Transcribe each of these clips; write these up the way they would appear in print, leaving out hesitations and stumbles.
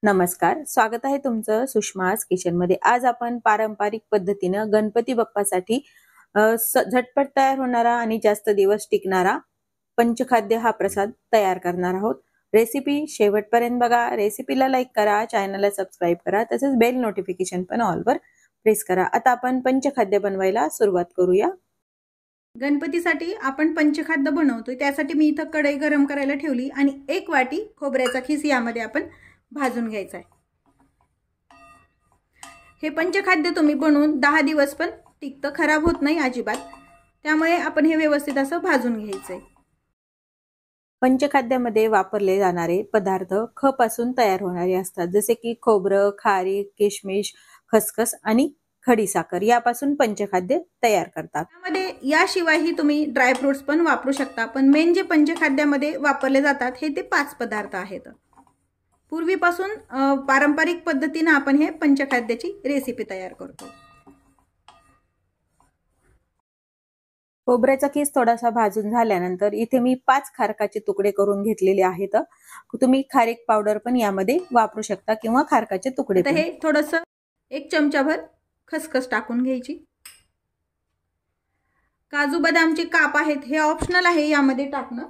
नमस्कार, स्वागत आहे तुमचं सुषमाज किचन मध्ये। आज आपण पारंपरिक पद्धतीनं गणपती बाप्पासाठी झटपट तयार होणारा आणि जास्त दिवस टिकणारा पंचखाद्य हा प्रसाद तयार करणार आहोत। रेसिपी शेवटपर्यंत बघा। रेसिपीला लाईक करा, चॅनलला सबस्क्राईब करा, तसेच बेल नोटिफिकेशन पण ऑल वर प्रेस करा। आता आपण पंचखाद्य बनवायला सुरुवात करूया। गणपतीसाठी आपण पंचखाद्य बनवतोय, त्यासाठी मी इथं कढई गरम करायला ठेवली आणि 1 वाटी खोबऱ्याचा खीस यामध्ये आपण भाजून घ्यायचा आहे। हे पंचखाद्य तुम्ही बनवून 10 दिवस पण टिकतं, खराब होत नाही अजिबात। त्यामुळे आपण हे व्यवस्थित असं भाजून घ्यायचंय। पंचखाद्यामध्ये वापरले जाणारे पदार्थ ख पासून तयार होणारे असतात, जसे की खोबरं, खारीक, किशमिश, खसखस आणि खडीसाखर यापासून पंचखाद्य तयार करतात। त्यामध्ये याशिवायही तुम्ही ड्राय फ्रुट्स पण वापरू शकता, पण मेन जे पंचखाद्यामध्ये वापरले जातात हे ते 5 पदार्थ आहेत। पूर्वीपासून पारंपरिक पद्धतीने आपण हे पंचखाद्याची रेसिपी तयार करतो। खोबऱ्याचा खीस थोडासा भाजून झाल्यानंतर इथे मी 5 खारकाचे तुकडे करून घेतलेले आहेत। तुम्ही खारीक पावडर पण यामध्ये वापरू शकता किंवा खारकाचे तुकडे। आता हे थोडंसं 1 चमचाभर खसखस टाकून घ्यायची। काजू बदामचे काप आहेत, हे ऑप्शनल आहे यामध्ये टाकणं।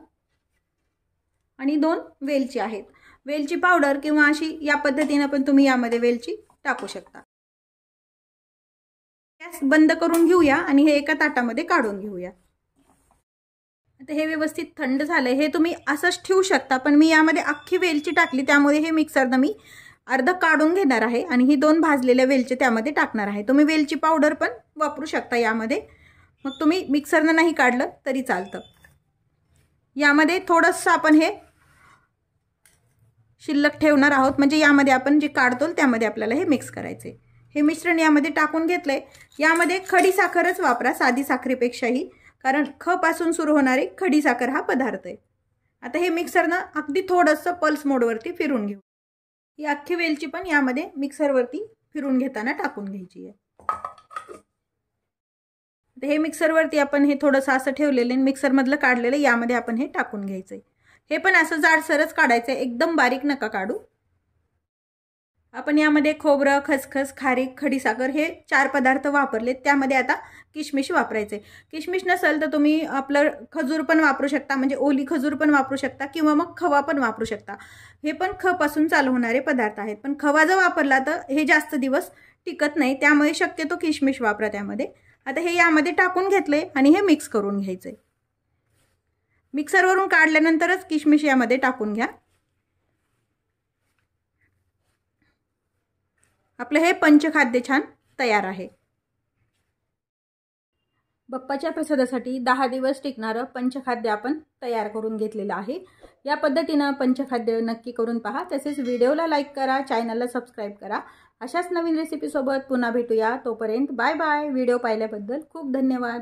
आणि 2 वेलची आहेत। वेलची पावडर किंवा अशी या पद्धतीने पण तुम्ही यामध्ये वेलची टाकू शकता। गॅस बंद करून घेऊया आणि हे एका ताटामध्ये काढून घेऊया। आता हे व्यवस्थित थंड झालंय, हे तुम्ही असंच ठेवू शकता, पण मी यामध्ये अख्खी वेलची टाकली त्यामुळे हे मिक्सरनं मी अर्ध काढून घेणार आहे आणि ही 2 भाजलेल्या वेलची त्यामध्ये टाकणार आहे। तुम्ही वेलची पावडर पण वापरू शकता यामध्ये, मग तुम्ही मिक्सरनं नाही काढलं तरी चालतं। यामध्ये थोडंसं आपण हे शिल्लक ठेवणार आहोत, म्हणजे यामध्ये आपण जे काढतो त्यामध्ये आपल्याला हे मिक्स करायचे। हे मिश्रण यामध्ये टाकून घेतलंय। यामध्ये खडीसाखरच वापरा, साधी साखरेपेक्षाही, कारण ख पासून सुरू होणारे खडीसाखर हा पदार्थ आहे। आता हे मिक्सरनं अगदी थोडंसं पल्स मोडवरती फिरून घेऊ। ही अख्खी वेलची पण यामध्ये मिक्सरवरती फिरून घेताना टाकून घ्यायची आहे। हे मिक्सरवरती आपण हे थोडंसं असं ठेवलेलं आहे, मिक्सरमधलं काढलेलं यामध्ये आपण हे टाकून घ्यायचंय। हे पण असं जाडसरच काढायचं, एकदम बारीक नका काढू। आपण यामध्ये खोबरं, खसखस, खारीक, खडीसाखर हे 4 पदार्थ वापरलेत। त्यामध्ये आता किशमिश वापरायचे। किशमिश नसेल तर तुम्ही आपलं खजूर पण वापरू शकता, म्हणजे ओली खजूर पण वापरू शकता किंवा मग खवा पण वापरू शकता। हे पण ख पासून चालू होणारे पदार्थ आहेत, पण खवा जर वापरला तर हे जास्त दिवस टिकत नाही, त्यामुळे शक्यतो किशमिश वापरा त्यामध्ये। आता हे यामध्ये टाकून घेतले आणि हे मिक्स करून घ्यायचे। मिक्सरवरून काढल्यानंतरच किशमिश यामध्ये टाकून घ्या। आपलं हे पंचखाद्य छान तयार आहे। बाप्पाच्या प्रसादासाठी 10 दिवस टिकणारं पंचखाद्य आपण तयार करून घेतलेलं आहे। या पद्धतीनं पंचखाद्य नक्की करून पहा, तसेच व्हिडिओला लाईक करा, चॅनलला सबस्क्राईब करा। अशाच नवीन रेसिपी सोबत पुन्हा भेटूया, तोपर्यंत बाय बाय। व्हिडिओ पाहिल्याबद्दल खूप धन्यवाद।